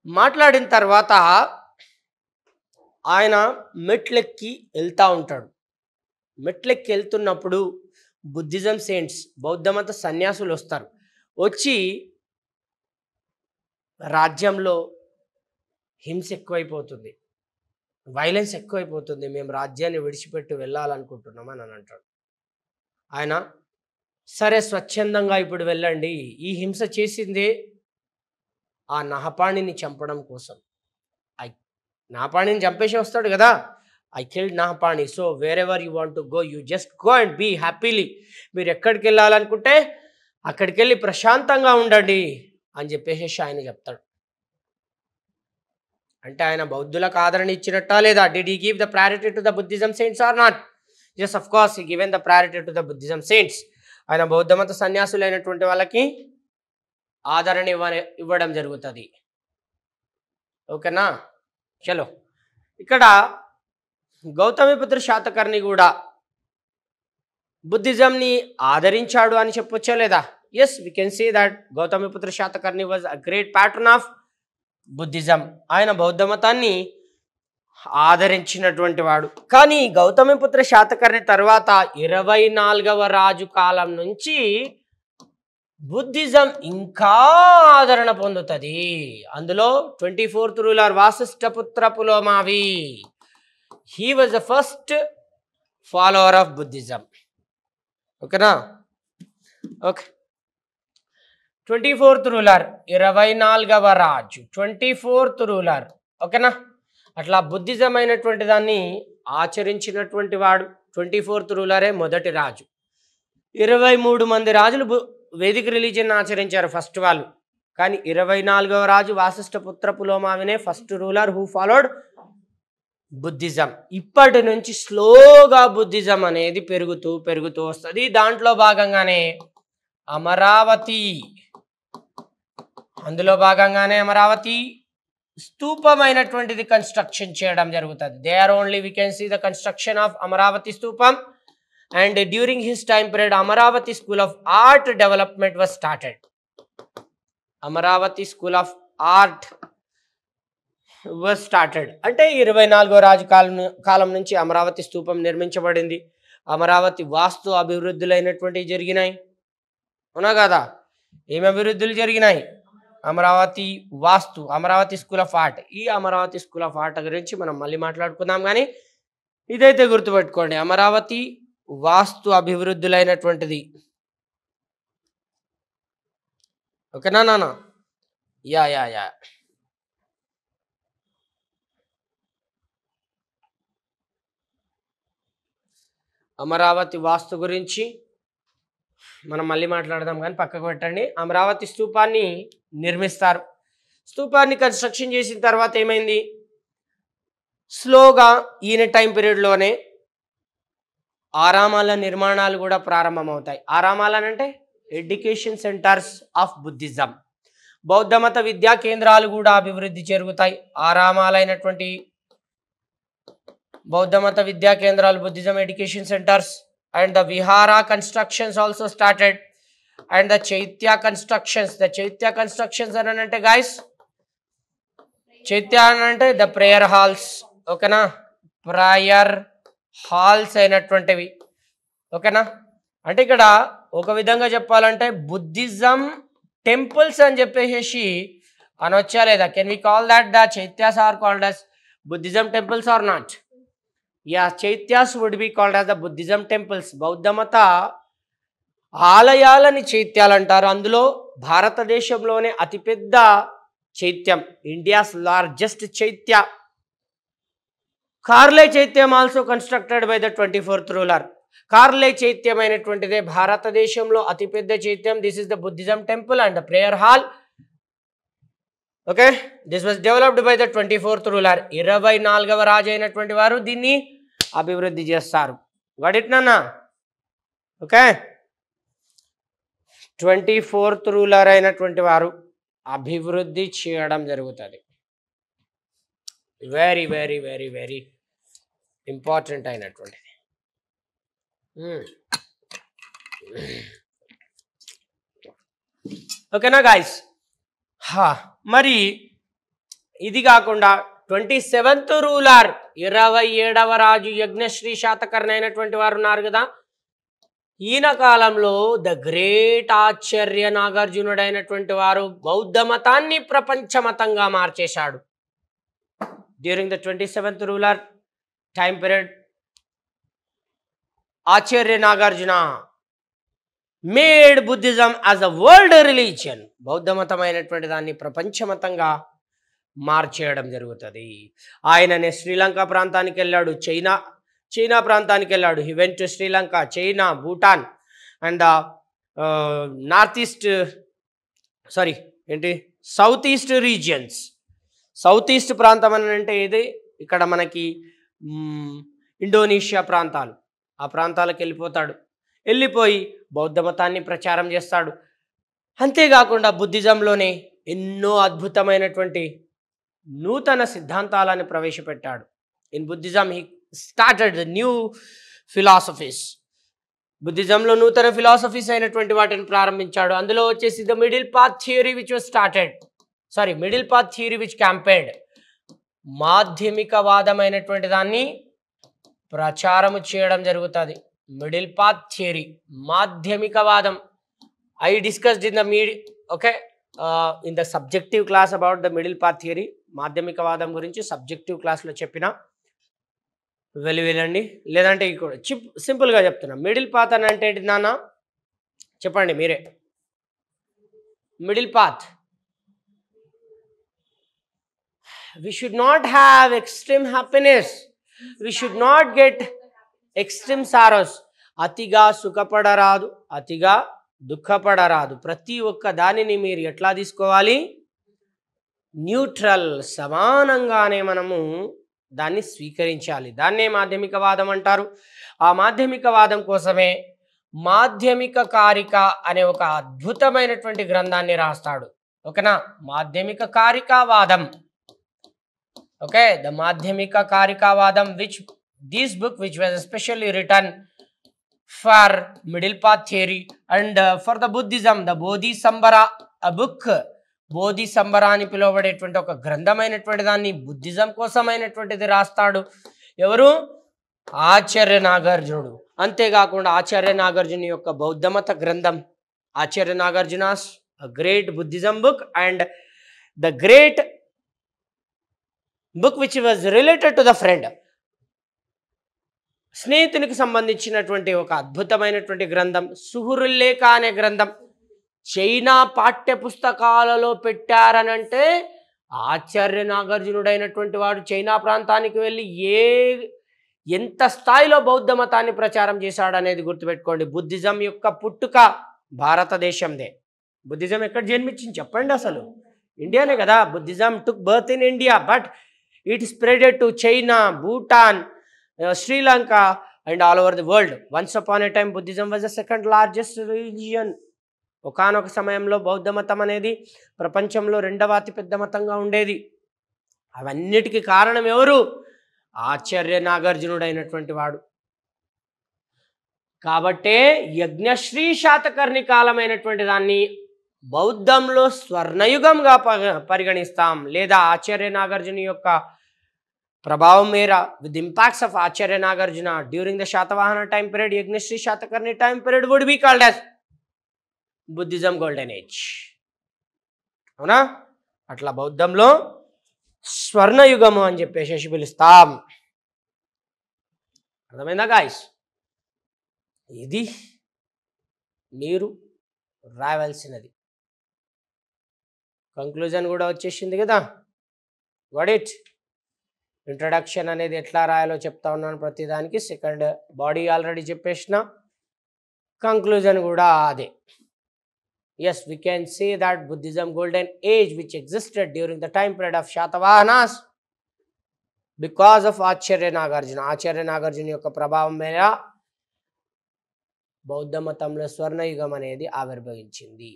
మాట్లాడిన తర్వాత ఆయన మెట్లెక్కి వెళ్తూ ఉంటాడు. మెట్లెక్కి వెళ్తున్నప్పుడు బుద్ధిజం సెయింట్స్, బౌద్ధ మత సన్యాసులు వస్తారు. వచ్చి రాజ్యంలో హింస ఎక్కువైపోతుంది, వైలెన్స్ ఎక్కువైపోతుంది, మేము రాజ్యాన్ని విడిచిపెట్టి వెళ్ళాలనుకుంటున్నామని అని అంటాడు. ఆయన సరే స్వచ్ఛందంగా ఇప్పుడు వెళ్ళండి, ఈ హింస చేసిందే ఆ నహపాణిని చంపడం కోసం. నహపాణిని చంపేసి వస్తాడు కదా, I killed Nahapana, so wherever you want to go you just go and be happily. మీరు ఎక్కడికి వెళ్ళాలనుకుంటే అక్కడికి వెళ్ళి ప్రశాంతంగా ఉండండి అని చెప్పేసి ఆయన చెప్తాడు. అంటే ఆయన బౌద్ధులకు ఆదరణ ఇచ్చినట్టా లేదా? Did he give the priority to the Buddhism saints or not? Yes, of course he given the priority to the Buddhism saints. ఆయన బౌద్ధ మత సన్యాసులైనటువంటి వాళ్ళకి ఆదరణ ఇవ్వడం జరుగుతుంది. ఓకేనా? చలో, ఇక్కడ గౌతమిపుత్ర శాతకర్ణి కూడా బుద్ధిజంని ఆదరించాడు అని చెప్పొచ్చా లేదా? Yes, we can see that Gautamiputra Shatakarni was a great patron of Buddhism. ఆయన బౌద్ధ మతాన్ని ఆదరించినటువంటి వాడు. కానీ గౌతమిపుత్ర శాతకర్ణి తర్వాత 24వ రాజు కాలం నుంచి బుద్ధిజం ఇంకా ఆదరణ పొందుతుంది. అందులో 24th ruler Vasishthiputra Pulumavi, he was the first follower of Buddhism. ఓకేనా? ఓకే, 24th రూలర్, 24వ రాజు, 24th రూలర్. ఓకేనా? అట్లా బుద్ధిజం అయినటువంటి దాన్ని ఆచరించినటువంటి వాడు 24th రూలరే మొదటి రాజు. 23 మంది రాజులు వేదిక రిలీజియన్ ఆచరించారు ఫస్ట్ వాళ్ళు. కానీ 24వ రాజు వాసిష్ఠపుత్ర పులోమావినే first ruler who followed Buddhism. ఇప్పటి నుంచి స్లోగా బుద్ధిజం అనేది పెరుగుతూ వస్తుంది. దాంట్లో భాగంగానే అమరావతి, అందులో భాగంగానే అమరావతి స్తూపమైనటువంటిది కన్స్ట్రక్షన్ చేయడం జరుగుతుంది. They are only we can see the construction of Amaravati స్తూపం. And during his time period, Amaravati School of Art development was started. Amaravati School of Art was started. అంటే 24వ రాజు కాలం నుంచి అమరావతి స్తూపం నిర్మించబడింది. అమరావతి వాస్తు అభివృద్ధులైనటువంటివి జరిగినాయి, అవునా కదా? ఏమి అభివృద్ధులు జరిగినాయి? అమరావతి వాస్తు, అమరావతి స్కూల్ ఆఫ్ ఆర్ట్. ఈ అమరావతి స్కూల్ ఆఫ్ ఆర్ట్ గురించి మనం మళ్ళీ మాట్లాడుకుందాం. కానీ ఇదైతే గుర్తుపెట్టుకోండి, అమరావతి వాస్తు అభివృద్ధులైనటువంటిది. ఓకేనా నాన్న? యా యా యా అమరావతి వాస్తు గురించి మనం మళ్ళీ మాట్లాడదాం, కానీ పక్కకు పెట్టండి. అమరావతి స్తూపాన్ని నిర్మిస్తారు. స్తూపాన్ని కన్స్ట్రక్షన్ చేసిన తర్వాత ఏమైంది? స్లోగా ఈయన టైం పీరియడ్లోనే ఆరామాల నిర్మాణాలు కూడా ప్రారంభమవుతాయి. ఆరామాలనంటే ఎడ్యుకేషన్ సెంటర్స్ ఆఫ్ బుద్ధిజం, బౌద్ధ మత విద్యా కేంద్రాలు కూడా అభివృద్ధి జరుగుతాయి. ఆరామాలైనటువంటి బౌద్ధ మత విద్యా కేంద్రాలు, Buddhism education centres. And the vihara constructions also started. And the chaitya constructions. The chaitya constructions అని అంటే గాయస్, చైత్య అని అంటే ద ప్రేయర్ హాల్స్. ఓకేనా? ప్రేయర్ హాల్స్ అయినటువంటివి. ఓకేనా? అంటే ఇక్కడ ఒక విధంగా చెప్పాలంటే బుద్ధిజం టెంపుల్స్ అని చెప్పేసి అనొచ్చా లేదా? Can we call that the chaityas are called as Buddhism temples or not? Yeah, chaityas would be called as the Buddhism temples. బౌద్ధ మత ఆలయాలని చైత్యాలు అంటారు. అందులో భారతదేశంలోనే అతిపెద్ద చైత్యం, ఇండియాస్ లార్జెస్ట్ చైత్య, కార్లే చైత్యం also constructed by the 24th ruler. Karle చైత్యం అయినటువంటిదే భారతదేశంలో అతిపెద్ద చైత్యం. This is the Buddhism temple and the prayer hall. Okay, this was developed by the 24th ruler. 24వ రాజు అయినటువంటి వారు దీన్ని అభివృద్ధి చేస్తారు. గాట్ ఇట్ నాన్న? ఓకే, 24th రూలర్ అయినటువంటి వారు అభివృద్ధి చేయడం జరుగుతుంది. Very very very very important అయినటువంటిది. ఓకేనా గాయస్? మరి ఇది కాకుండా 27th రూలర్, 27వ రాజు యజ్ఞశ్రీ శాతకర్ణి అయినటువంటి వారు ఉన్నారు కదా. ఈయన కాలంలో ద గ్రేట్ ఆచార్య నాగార్జునుడు అయినటువంటి వారు బౌద్ధ మతాన్ని ప్రపంచ మతంగా మార్చేశాడు. During the 27th ruler time period, Acharya Nagarjuna made Buddhism as a world religion. బౌద్ధ మతమైనటువంటి దాన్ని ప్రపంచమతంగా మార్చేయడం జరుగుతుంది. ఆయననే శ్రీలంక ప్రాంతానికి వెళ్ళాడు, చైనా ప్రాంతానికి వెళ్ళాడు. He went to Sri Lanka, China, Bhutan and north east south east regions. South east ప్రాంతం అని అంటే ఇది ఇక్కడ మనకి ఇండోనేషియా ప్రాంతాలు, ఆ ప్రాంతాలకు వెళ్ళిపోయి బౌద్ధ మతాన్ని ప్రచారం చేస్తాడు. అంతేకాకుండా బుద్ధిజంలోనే ఎన్నో అద్భుతమైనటువంటి నూతన సిద్ధాంతాలను ప్రవేశపెట్టాడు. In Buddhism he started new philosophies. బుద్ధిజంలో నూతన ఫిలాసఫీస్ అయినటువంటి వాటిని ప్రారంభించాడు. అందులో వచ్చేసి the middle path theory which campaigned, మాధ్యమికవాదమైనటువంటి దాన్ని ప్రచారము చేయడం జరుగుతుంది. మిడిల్ పాత్ థియరీ, మాధ్యమికవాదం. I discussed in the subjective class about the middle path theory. మాధ్యమికవాదం గురించి సబ్జెక్టివ్ క్లాస్లో చెప్పిన, వెళ్ళండి. లేదంటే ఇక్కడ సింపుల్గా చెప్తున్నా. మిడిల్ పాత్ అని అంటే ఏంటి నాన్న, చెప్పండి మీరే. Middle path, we should not have extreme happiness, we should not get extreme sorrows. అతిగా సుఖపడరాదు, అతిగా దుఃఖపడరాదు. ప్రతి ఒక్క దానిని మీరు ఎట్లా తీసుకోవాలి, న్యూట్రల్, సమానంగానే మనము దాన్ని స్వీకరించాలి. దాన్నే మాధ్యమికవాదం అంటారు. ఆ మాధ్యమికవాదం కోసమే మాధ్యమిక కారిక అనే ఒక అద్భుతమైనటువంటి గ్రంథాన్ని రాస్తాడు. ఓకేనా, మాధ్యమిక కారికావాదం. Okay, the Madhyamika Karikavadam, this book which was especially written for middle path theory and for the Buddhism, the Bodhisambhara, a book. బోధిసంబర అని పిలువబడేటువంటి ఒక గ్రంథమైనటువంటి దాన్ని బుద్ధిజం కోసమైనటువంటిది రాస్తాడు. ఎవరు? ఆచార్య నాగార్జునుడు. అంతేకాకుండా ఆచార్య నాగార్జున యొక్క బౌద్ధమత గ్రంథం, Acharya Nagarjuna's great Buddhism book and the great book which was related to the friend, స్నేహితునికి సంబంధించినటువంటి ఒక అద్భుతమైనటువంటి గ్రంథం సుహురుల్లేఖ అనే గ్రంథం. చైనా పాఠ్య పుస్తకాలలో పెట్టారనంటే ఆచార్య నాగార్జునుడైనటువంటి వాడు చైనా ప్రాంతానికి వెళ్ళి ఎంత స్థాయిలో బౌద్ధ మతాన్ని ప్రచారం చేశాడు అనేది గుర్తుపెట్టుకోండి. బుద్ధిజం యొక్క పుట్టుక భారతదేశందే. బుద్ధిజం ఎక్కడ జన్మించింది చెప్పండి? అసలు ఇండియానే కదా. Buddhism took birth in India, but it spreaded to China, Bhutan, Sri Lanka and all over the world. Once upon a time Buddhism was the second largest religion. ఒకానొక సమయంలో బౌద్ధ మతం అనేది ప్రపంచంలో రెండవ అతిపెద్ద మతంగా ఉండేది. అవన్నిటికీ కారణం ఎవరు? ఆచార్య నాగార్జునుడైనటువంటి వాడు. కాబట్టే యజ్ఞశ్రీ శాతకర్ణి కాలమైనటువంటి దాన్ని బౌద్ధంలో స్వర్ణయుగంగా పరిగణిస్తాం. లేదా ఆచార్య నాగార్జున యొక్క ప్రభావం మేర, with impacts of Acharya Nagarjuna during the Satavahana time period, Yajnashri Satakarni time period would be called as Buddhism golden age. అవునా? అట్లా బౌద్ధంలో స్వర్ణయుగము అని చెప్పేసి పిలుస్తాం. అర్థమైందా గాయ్స్? ఇది మీరు రాయవలసినది. కంక్లూజన్ కూడా వచ్చేసింది కదా. వాట్ ఇట్ ఇంట్రడక్షన్ అనేది ఎట్లా రాయాలో చెప్తా ఉన్నాను ప్రతిదానికి. సెకండ్ బాడీ ఆల్రెడీ చెప్పేసిన, కంక్లూజన్ కూడా అదే. Yes, we can say that Buddhism golden age which existed during the time period of Shatavahanas because of Acharya Nagarjuna. Acharya Nagarjuna యొక్క ప్రభావం మేర బౌద్ధ మతంలో స్వర్ణయుగం అనేది ఆవిర్భవించింది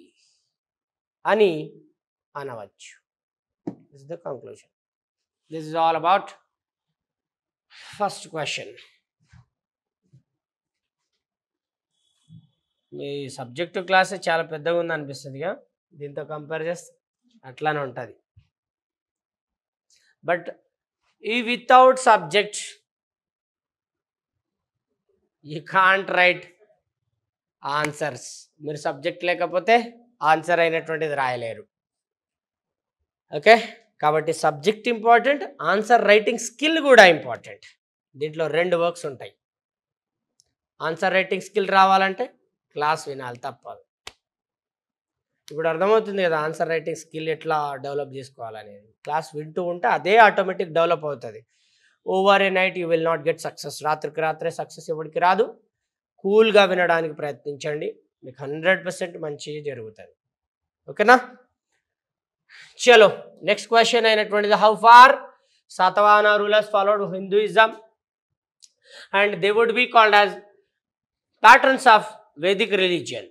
అని అనవచ్చు. This is the conclusion. This is all about first question. Me subject class చాలా పెద్దగా ఉంది అనిపిస్తుందిగా, దీంతో కంపేర్ చేస్తే అట్లానే ఉంటుంది. బట్ ఈ without subject you can't right answers. మీరు సబ్జెక్ట్ లేకపోతే ఆన్సర్ అయినటువంటిది రాయలేరు. ఓకే, కాబట్టి subject important, answer writing skill కూడా ఇంపార్టెంట్. దీంట్లో 2 వర్క్స్ ఉంటాయి. ఆన్సర్ రైటింగ్ స్కిల్ రావాలంటే క్లాస్ వినాలి తప్పదు. ఇప్పుడు అర్థమవుతుంది కదా ఆన్సర్ రైటింగ్ స్కిల్ ఎట్లా డెవలప్ చేసుకోవాలనేది. క్లాస్ వింటూ ఉంటే అదే ఆటోమేటిక్ డెవలప్ అవుతుంది. Over a night you will not get success. రాత్రికి రాత్రే సక్సెస్ ఎవరికి రాదు. కూల్గా వినడానికి ప్రయత్నించండి, మీకు 100% మంచి జరుగుతుంది. ఓకేనా? చలో నెక్స్ట్ క్వశ్చన్ అయినటువంటిది, how far Satavahana rulers followed Hinduism and they would be called as patterns of Vedic religion.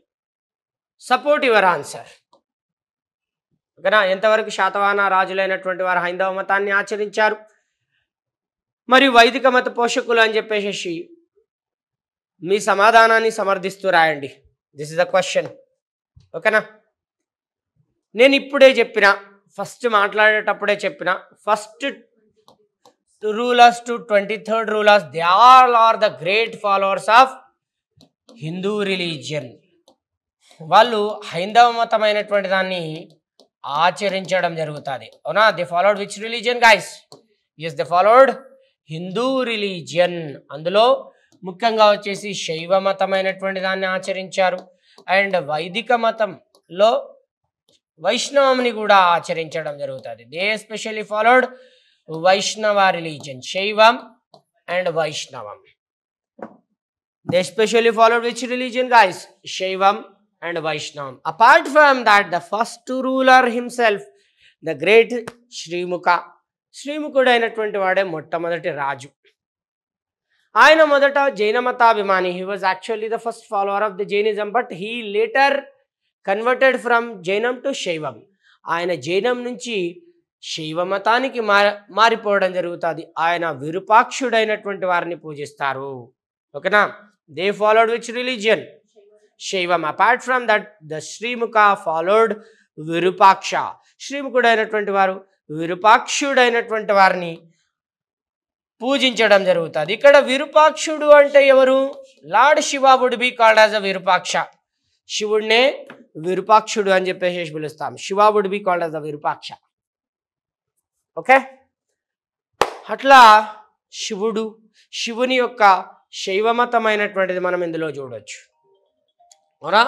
Support your answer. ఓకేనా? ఎంతవరకు శాతవాహన రాజులైనటువంటి వారు హైందవ మతాన్ని ఆచరించారు మరియు వైదిక మత పోషకులు అని చెప్పేసి మీ సమాధానాన్ని సమర్థిస్తూ రాయండి. This is the question. ఓకేనా? నేను ఇప్పుడే చెప్పిన, ఫస్ట్ మాట్లాడేటప్పుడే చెప్పిన, first rulers to 23rd rulers they all are the great followers of Hindu religion. వాళ్ళు హైందవ మతమైనటువంటి దాన్ని ఆచరించడం జరుగుతుంది. అవునా? They followed which religion guys? Yes, they followed Hindu religion. అందులో ముఖ్యంగా వచ్చేసి శైవ మతమైనటువంటి దాన్ని ఆచరించారు అండ్ వైదిక మతంలో వైష్ణవంని కూడా ఆచరించడం జరుగుతుంది. They especially followed Vaishnava religion, Shaivam and Vaishnavam. They especially followed which religion guys? Shaivam and Vaishnavam. Apart from that, the first ruler himself, the great Shrimuka. శ్రీముఖుడు అయినటువంటి వాడే మొట్టమొదటి రాజు. ఆయన మొదట జైన మతాభిమాని. He was actually the first follower of the Jainism, but he later converted from Jainam to Shaivam. ఆయన జైనం నుంచి శైవ మతానికి మారిపోవడం జరుగుతుంది. ఆయన విరూపాక్షుడైనటువంటి వారిని పూజిస్తారు. ఓకేనా? They followed which religion? Shaivam. Apart from that the Srimukha followed Virupaksha. శ్రీముఖుడైనటువంటి వారు విరూపాక్షుడైనటువంటి వారిని పూజించడం జరుగుతుంది. ఇక్కడ విరూపాక్షుడు అంటే ఎవరు? Lord Shiva would be called as a Virupaksha. శివుడినే విరూపాక్షుడు అని చెప్పేసి పిలుస్తాం. Shiva would be called as a Virupaksha. Okay? అట్లా శివుని యొక్క శైవమతమైనటువంటిది మనం ఇందులో చూడవచ్చు. అవునా?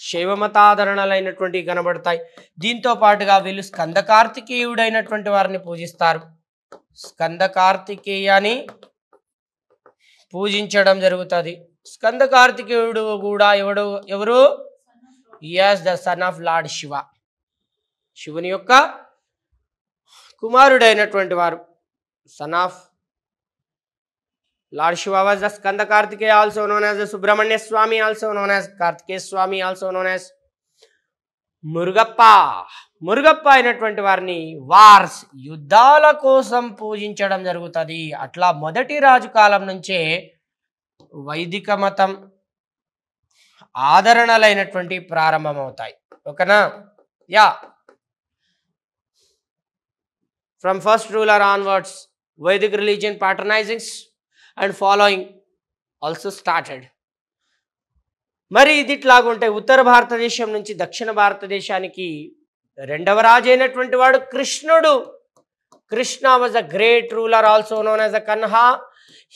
శైవమతాధరణలైనటువంటివి కనబడతాయి. దీంతో పాటుగా వీళ్ళు స్కంద కార్తికేయుడైనటువంటి వారిని పూజిస్తారు. స్కంద కార్తికేయాన్ని పూజించడం జరుగుతుంది. స్కంద కార్తికేయుడు కూడా ఎవరు? yes, the son of lord Shiva. శివుని యొక్క కుమారుడైనటువంటి వారు. Son of Lord Shiva was the Skanda Kartikeya, also known as the Subramanya Swami, also known as Kartikeya Swami, also known as Murugappa. Murugappa అయినటువంటి వారిని వార్స్, యుద్ధాల కోసం పూజించడం జరుగుతుంది. అట్లా మొదటి రాజు కాలం నుంచే వైదిక మతం ఆదరణలైనటువంటి ప్రారంభమవుతాయి. ఓకేనా? Yeah, from first ruler onwards Vedic religion patternizings and following also started. మరి ఇది ఇట్లాగుంటే ఉత్తర భారతదేశం నుంచి దక్షిణ భారతదేశానికి రెండవ రాజు అయినటువంటి వాడు కృష్ణుడు. Krishna was a great ruler, also known as a Kanha.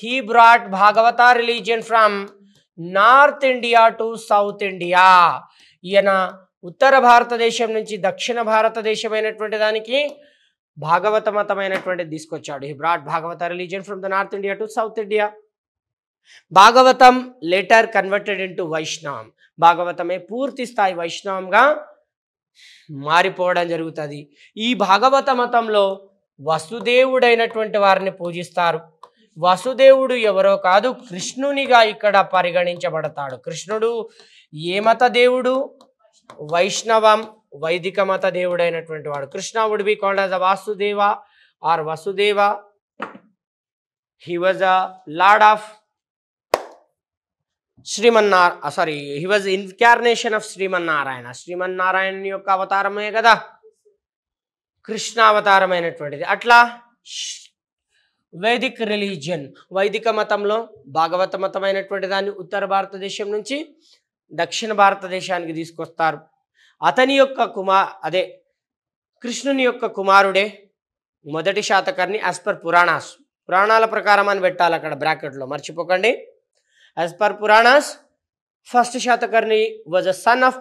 He brought Bhagavata religion from north India to south India. ఈయన ఉత్తర భారతదేశం నుంచి దక్షిణ భారతదేశం అయినటువంటి దానికి భాగవత మతమైనటువంటిది తీసుకొచ్చాడు. He brought Bhagavata religion from the north India to south India. Bhagavatam later converted into Vaishnavam. భాగవతమే పూర్తి స్థాయి వైష్ణవంగా మారిపోవడం జరుగుతుంది. ఈ భాగవత మతంలో వసుదేవుడైనటువంటి వారిని పూజిస్తారు. వసుదేవుడు ఎవరో కాదు, కృష్ణునిగా ఇక్కడ పరిగణించబడతాడు. కృష్ణుడు ఏ మత దేవుడు? వైష్ణవం, వైదిక మత దేవుడైనటువంటి వాడు. Krishna would be called as a Vasudeva or Vasudeva. He was a lord of he was incarnation of Srimannarayana. Srimannarayana యొక్క అవతారమే కదా కృష్ణ అవతారమైనటువంటిది. అట్లా వేదిక్ రిలీజియన్, వైదిక మతంలో భాగవత మతమైనటువంటి దాన్ని ఉత్తర భారతదేశం నుంచి దక్షిణ భారతదేశానికి తీసుకొస్తారు. అతని యొక్క కృష్ణుని యొక్క కుమారుడే మొదటి శాతకర్ణి. యాజ్ పర్ పురాణాస్, పురాణాల ప్రకారం అని పెట్టాలి అక్కడ బ్రాకెట్లో, మర్చిపోకండి. As per Puranas first Satakarni was a son of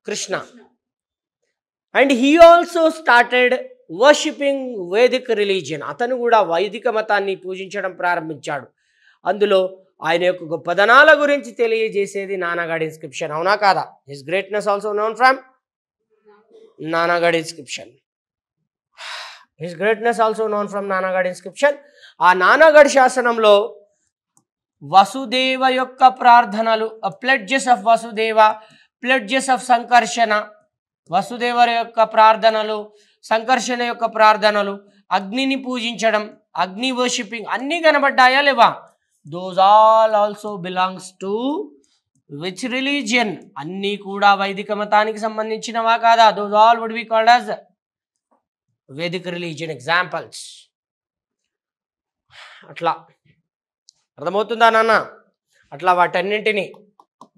Krishna and he also started worshipping Vedic religion. అతను కూడా వైదిక మతాన్ని పూజించడం ప్రారంభించాడు. అందులో ఆయన యొక్క గొప్పదనాల గురించి తెలియజేసేది నానాగఢ్ ఇన్స్క్రిప్షన్. అవునా కాదా? His greatness also known from Naneghat inscription. His greatness also known from Naneghat inscription. ఆ నానాగఢ్ శాసనంలో వసుదేవ యొక్క ప్రార్థనలు, pledges of Vasudeva, pledges of సంకర్షణ, వసుదేవ యొక్క ప్రార్థనలు, సంకర్షణ యొక్క ప్రార్థనలు, అగ్నిని పూజించడం, అగ్ని వర్షిపింగ్ అన్నీ కనబడ్డాయా లేవా? Those all also belongs to which religion? అన్నీ కూడా వైదిక మతానికి సంబంధించినవా కాదా? Those all would be called as Vedic religion examples. అట్లా అర్థమవుతుందా నాన్న? అట్లా వాటన్నింటినీ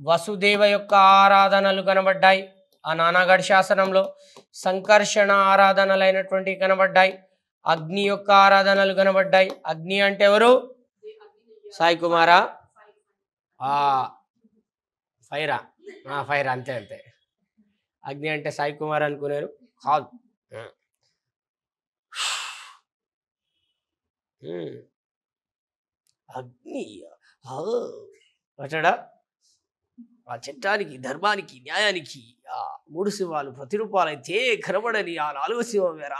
వసుదేవ యొక్క ఆరాధనలు కనబడ్డాయి ఆ నానాగఢ్ శాసనంలో, సంకర్షణ ఆరాధనలైనటువంటివి కనబడ్డాయి, అగ్ని యొక్క ఆరాధనలు కనబడ్డాయి. అగ్ని అంటే ఎవరు? సాయి కుమారా? ఫైరా? ఫైరా, అంతే అంతే. అగ్ని అంటే సాయి కుమార్ అనుకున్నారు కాదు. అగ్ని అటడా ఆ చట్టానికి, ధర్మానికి, న్యాయానికి ఆ 3 శివాలు ప్రతిరూపాలైతే కనబడని ఆ 4వ శివం వేరా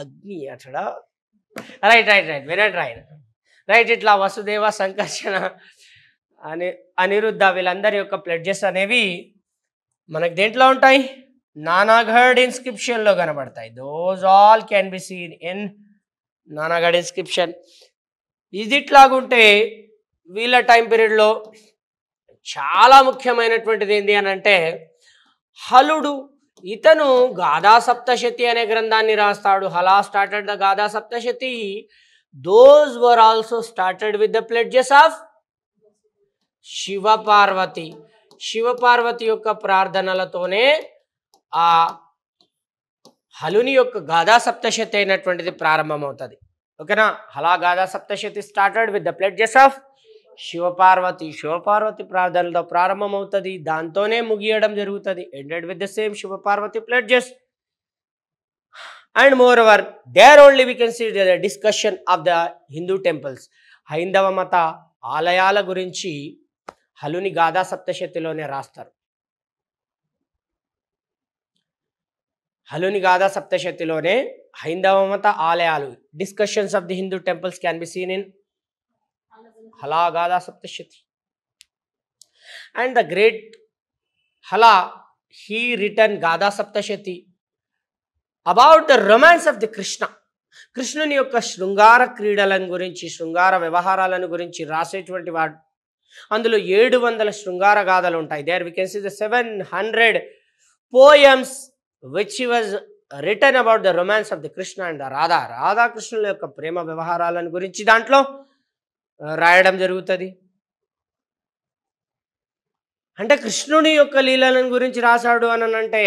అగ్ని అటడా. Right right right very right. ఇట్లా వసుదేవ, సంకర్షణ, అనిరుద్ధ వీళ్ళందరి యొక్క ప్లెడ్జెస్ అనేవి మనకు దేంట్లో ఉంటాయి? నానాగఢ్ ఇన్స్క్రిప్షన్లో కనబడతాయి. Those all can be seen in Naneghat inscription. ఇది ఇట్లాగుంటే వీళ్ళ టైం పీరియడ్లో చాలా ముఖ్యమైనటువంటిది ఏంటి అని అంటే హలుడు. ఇతను గాథా సప్తశతి అనే గ్రంథాన్ని రాస్తాడు. Hala started the Gatha Saptashati. Those were also started with the pledges of Shivaparvati. Shivaparvati యొక్క ప్రార్థనలతోనే ఆ హలుని యొక్క గాథా సప్తశతి అయినటువంటిది ప్రారంభమవుతుంది. ఓకేనా? Hala Gatha Saptashati started with the pledges of Shivaparvati. Shivaparvati ప్రార్థనలతో ప్రారంభమవుతుంది, దాంతోనే ముగియడం జరుగుతుంది. Ended with the same Shivaparvati pledges. And moreover there only we can see the discussion of the Hindu temples. హైందవ మత ఆలయాల గురించి హలుని గాథా సప్తశతిలోనే రాస్తారు. హలుని గాథా సప్తశతిలోనే హైందవ మత ఆలయాలు, discussions of the Hindu temples can be seen in Hala Gatha Saptashati. And the great Hala, he written Gatha Saptashati about the romance of the Krishna. కృష్ణుని యొక్క శృంగార క్రీడలను గురించి, శృంగార వ్యవహారాలను గురించి రాసేటువంటి వాడు. అందులో 700 శృంగార గాథలు ఉంటాయి. There we can see the 700 poems which was written about the romance of the Krishna and the Radha. రాధాకృష్ణుల యొక్క ప్రేమ వ్యవహారాలను గురించి దాంట్లో రాయడం జరుగుతుంది. అంటే కృష్ణుడి యొక్క లీలలను గురించి రాశాడు అని అంటే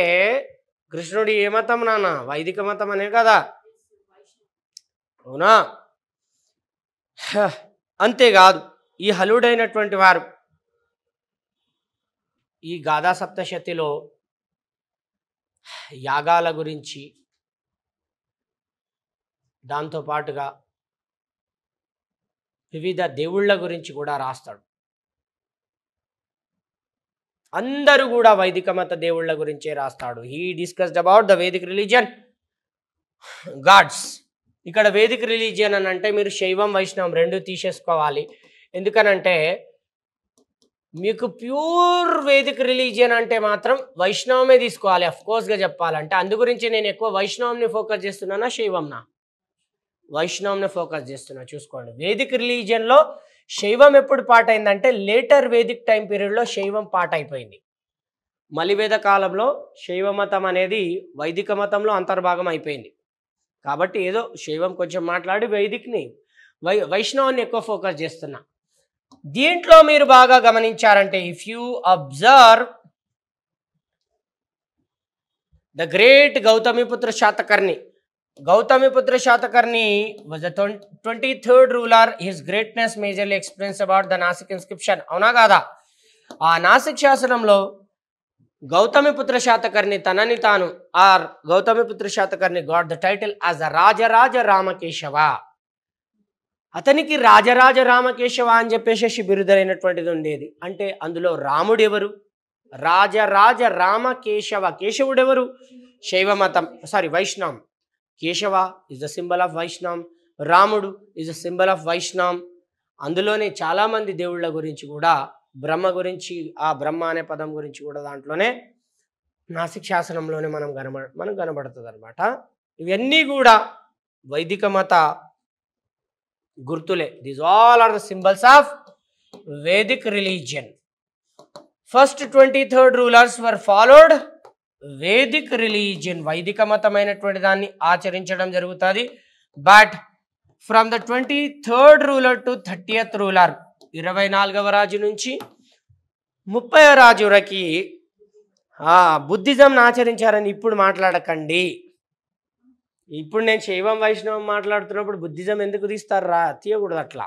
కృష్ణుడి ఏ మతం నాన్న? వైదిక మతం అనే కదా, అవునా? అంతేకాదు ఈ హలుడైనటువంటి వారు ఈ గాథా సప్తశతిలో యాగాల గురించి, దాంతోపాటుగా వివిధ దేవుళ్ళ గురించి కూడా రాస్తాడు. అందరూ కూడా వైదిక మత దేవుళ్ళ గురించే రాస్తాడు. He discussed about the Vedic religion gods. ఇక్కడ వేదిక్ రిలీజియన్ అని అంటే మీరు శైవం, వైష్ణవం 2 తీసేసుకోవాలి. ఎందుకనంటే మీకు ప్యూర్ వేదిక్ రిలీజియన్ అంటే మాత్రం వైష్ణవమే తీసుకోవాలి, అఫ్కోర్స్గా చెప్పాలంటే. అందు గురించి నేను ఎక్కువ వైష్ణవంని ఫోకస్ చేస్తున్నానా, శైవంనా? వైష్ణవంని ఫోకస్ చేస్తున్నా. చూసుకోండి, వేదిక్ రిలీజియన్లో శైవం ఎప్పుడు పాటైందంటే లేటర్ వేదిక్ టైం పీరియడ్లో శైవం పాటైపోయింది. మలివేద కాలంలో శైవ మతం అనేది వైదిక మతంలో అంతర్భాగం అయిపోయింది. కాబట్టి ఏదో శైవం కొంచెం మాట్లాడి వైదిక్ని, వైష్ణవాన్ని ఎక్కువ ఫోకస్ చేస్తున్నా. దీంట్లో మీరు బాగా గమనించారంటే if you observe the great Gautamiputra Satakarni. Gautamiputra Satakarni was the 23rd ruler. His greatness majorly explains about the Nasik inscription. అవునా కాదా? ఆ నాసిక్ శాసనంలో గౌతమిపుత్ర శాతకర్ణి తనని తాను or Gautamiputra Satakarni got the title as the Rajaraja Ramakeshava. అతనికి రాజరాజ రామకేశవ అని చెప్పేసి బిరుదైనటువంటిది ఉండేది. అంటే అందులో రాముడు ఎవరు? రాజరాజ రామకేశవ. కేశవుడు ఎవరు? శైవ మతం, Vaishnavam. Keshava is the symbol of Vaishnavam, రాముడు is the symbol of Vaishnavam. అందులోనే చాలామంది దేవుళ్ళ గురించి కూడా, బ్రహ్మ గురించి, ఆ బ్రహ్మ అనే పదం గురించి కూడా దాంట్లోనే నాసిక్ శాసనంలోనే మనం కనబడుతుంది అనమాట. ఇవన్నీ కూడా వైదిక మత గుర్తులే. These all are the symbols of Vedic religion. First 23rd rulers were followed Vedic religion. వైదిక మతమైనటువంటి దాన్ని ఆచరించడం జరుగుతుంది. But from the 23rd ruler to 30th ruler, 24వ రాజు నుంచి 30వ రాజు వరకు బుద్ధిజంను ఆచరించారని ఇప్పుడు మాట్లాడకండి. ఇప్పుడు నేను శైవం వైష్ణవం మాట్లాడుతున్నప్పుడు బుద్ధిజం ఎందుకు తీస్తారా? తీయకూడదు అట్లా.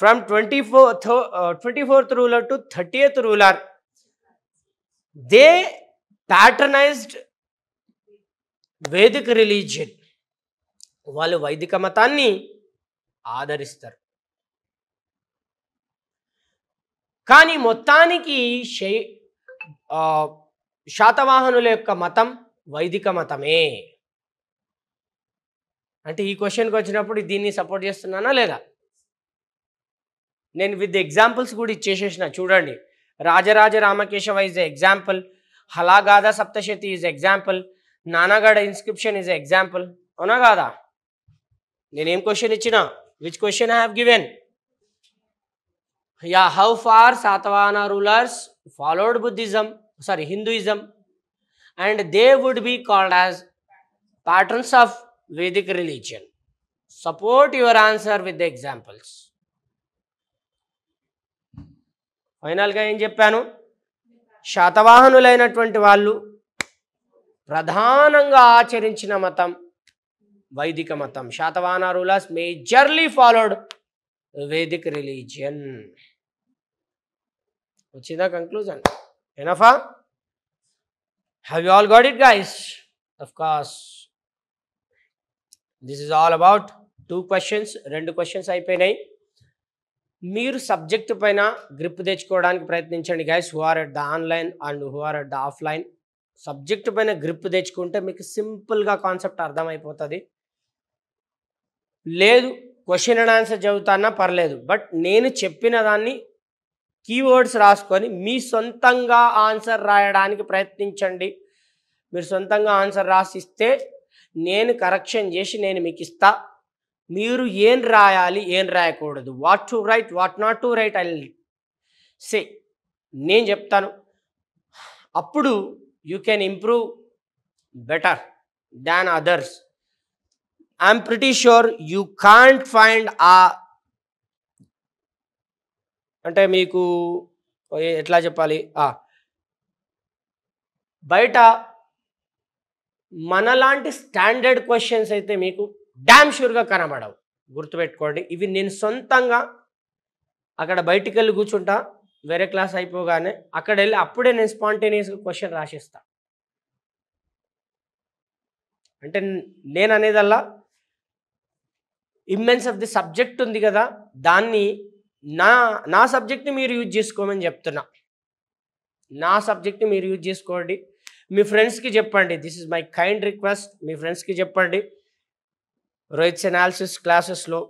From 24th ruler to 30th ruler they patternized Vedic religion. వాళ్ళు వైదిక మతాన్ని ఆదరిస్తారు. కానీ మొత్తానికి శాతవాహనుల యొక్క మతం వైదిక మతమే. అంటే ఈ క్వశ్చన్కి వచ్చినప్పుడు దీన్ని సపోర్ట్ చేస్తున్నానా లేదా? నేను విత్ ఎగ్జాంపుల్స్ కూడా ఇచ్చేసేసిన. చూడండి, రాజరాజ రామకేశవ is a example, Hala Gatha Saptashati is example, Nanaghat inscription is example. అవునా కాదా? నేనేం క్వశ్చన్ ఇచ్చినా? Which question I have given? Yeah, how far Satavahana rulers followed Hinduism, and they would be called as patrons of Vedic religion. Support your answer with the examples. ఫైనల్గా ఏం చెప్పాను? శాతవాహనులైనటువంటి వాళ్ళు ప్రధానంగా ఆచరించిన మతం వైదిక మతం. Satavahana rulers majorly followed Vedic religion. వచ్చిందా కంక్లూజన్? ఎనఫా? Have you all got it guys? Of course. This is all about 2 questions. 2 questions అయిపోయినాయి. మీరు సబ్జెక్ట్ పైన గ్రిప్ తెచ్చుకోవడానికి ప్రయత్నించండి guys, who are at the online and who are at the offline. Subject పైన grip తెచ్చుకుంటే మీకు సింపుల్గా కాన్సెప్ట్ అర్థమైపోతుంది. లేదు క్వశ్చన్ అండ్ ఆన్సర్ చదువుతానా పర్లేదు, బట్ నేను చెప్పిన దాన్ని కీవర్డ్స్ రాసుకొని మీ సొంతంగా ఆన్సర్ రాయడానికి ప్రయత్నించండి. మీరు సొంతంగా ఆన్సర్ రాసిస్తే నేను కరెక్షన్ చేసి నేను మీకు ఇస్తా. మీరు ఏం రాయాలి, ఏం రాయకూడదు, what to right, what not to right, I say, నేను చెప్తాను. అప్పుడు you can improve better than others. I'm pretty sure you can't find అంటే మీకు ఎట్లా చెప్పాలి, బయట మనలాంటి స్టాండర్డ్ క్వశ్చన్స్ అయితే మీకు డామ్ షూర్గా కనబడవు. గుర్తుపెట్టుకోండి, ఇవి నేను సొంతంగా అక్కడ బయటికి వెళ్ళి కూర్చుంటా, వేరే క్లాస్ అయిపోగానే అక్కడ వెళ్ళి అప్పుడే నేను స్పాంటేనియస్గా క్వశ్చన్ రాసిస్తా. అంటే నేను అనేదల్లా ఇమ్మెన్స్ ఆఫ్ ది సబ్జెక్ట్ ఉంది కదా, దాన్ని నా సబ్జెక్ట్ని మీరు యూజ్ చేసుకోమని చెప్తున్నా. నా సబ్జెక్ట్ని మీరు యూజ్ చేసుకోండి. మీ ఫ్రెండ్స్కి చెప్పండి. This is my kind request. మీ ఫ్రెండ్స్కి చెప్పండి, రోహిత్స్ అనాలిసిస్ క్లాసెస్లో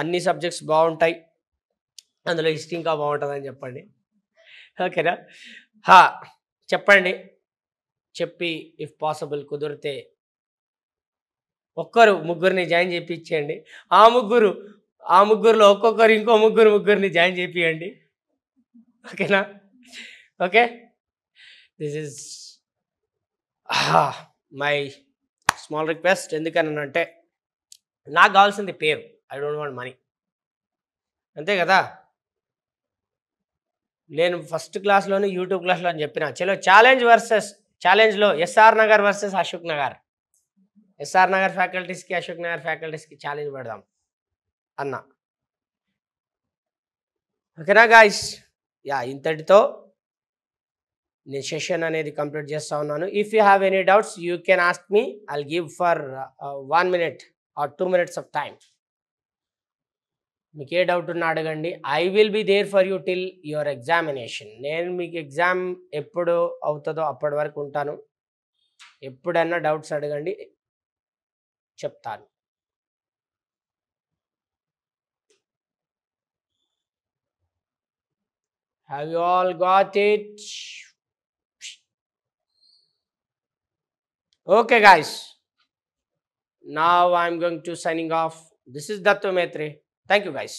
అన్ని సబ్జెక్ట్స్ బాగుంటాయి, అందులో హిస్టరీ ఇంకా బాగుంటుందని చెప్పండి. ఓకేనా? చెప్పండి. చెప్పి ఇఫ్ పాసిబుల్ కుదిరితే ముగ్గురిని జాయిన్ చేయించండి. ఆ ముగ్గురులో ఒక్కొక్కరు ఇంకో ముగ్గురిని జాయిన్ చేయండి. ఓకేనా? Okay, this is my small request. ఎందుకనంటే నాకు కావాల్సింది పేరు, ఐ డోంట్ వాంట్ మనీ. అంతే కదా? నేను ఫస్ట్ క్లాస్లోనే యూట్యూబ్ క్లాస్లో అని చెప్పిన, చలో ఛాలెంజ్లో ఎస్ఆర్ నగర్ వర్సెస్ అశోక్ నగర్, ఎస్ఆర్ నగర్ ఫ్యాకల్టీస్కి అశోక్ నగర్ ఫ్యాకల్టీస్కి ఛాలెంజ్ పెడదాం అన్నా. ఓకేనా గాయ్స్? యా ఇంతటితో నేను సెషన్ అనేది కంప్లీట్ చేస్తా ఉన్నాను. If you have any doubts you can ask me. I'll give for 1 minute or 2 minutes of time. మీకు ఏ డౌట్ ఉన్నా అడగండి. I will be there for you till your examination. నేను మీకు ఎగ్జామ్ ఎప్పుడు అవుతుందో అప్పటి వరకు ఉంటాను. ఎప్పుడన్నా డౌట్స్ అడగండి, చెప్తాను. Have you all got it? Okay guys, now I'm going to signing off. This is Dattu Maitre. Thank you guys.